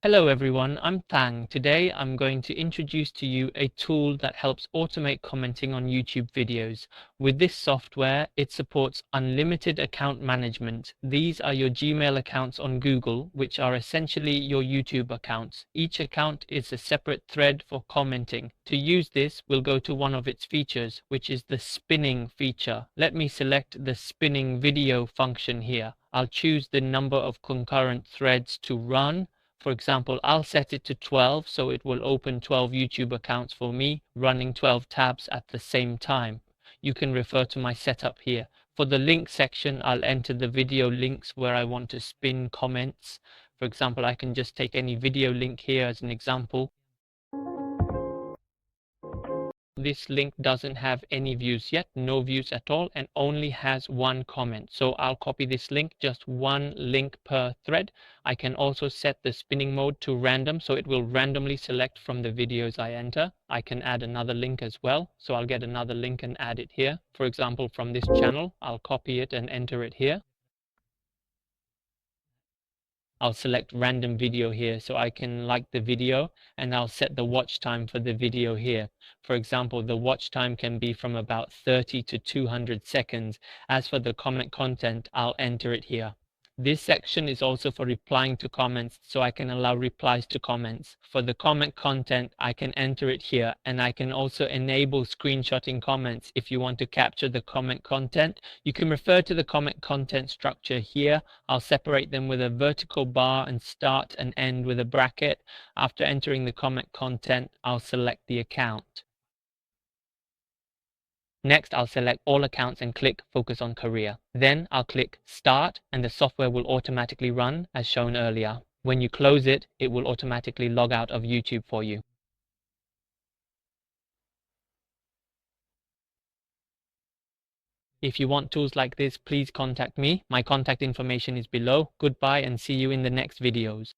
Hello everyone, I'm Thang. Today I'm going to introduce to you a tool that helps automate commenting on YouTube videos. With this software, it supports unlimited account management. These are your Gmail accounts on Google, which are essentially your YouTube accounts. Each account is a separate thread for commenting. To use this, we'll go to one of its features, which is the spinning feature. Let me select the spinning video function here. I'll choose the number of concurrent threads to run. For example, I'll set it to 12, so it will open 12 YouTube accounts for me, running 12 tabs at the same time. You can refer to my setup here. For the link section, I'll enter the video links where I want to spin comments. For example, I can just take any video link here as an example. This link doesn't have any views yet, no views at all, and only has one comment. So I'll copy this link, just one link per thread. I can also set the spinning mode to random, so it will randomly select from the videos I enter. I can add another link as well, so I'll get another link and add it here. For example, from this channel, I'll copy it and enter it here. I'll select random video here so I can like the video, and I'll set the watch time for the video here. For example, the watch time can be from about 30 to 200 seconds. As for the comment content, I'll enter it here. This section is also for replying to comments, so I can allow replies to comments. For the comment content, I can enter it here, and I can also enable screenshotting comments. If you want to capture the comment content, you can refer to the comment content structure here. I'll separate them with a vertical bar and start and end with a bracket. After entering the comment content, I'll select the account. Next, I'll select all accounts and click Focus on Career. Then I'll click Start, and the software will automatically run as shown earlier. When you close it, it will automatically log out of YouTube for you. If you want tools like this, please contact me. My contact information is below. Goodbye and see you in the next videos.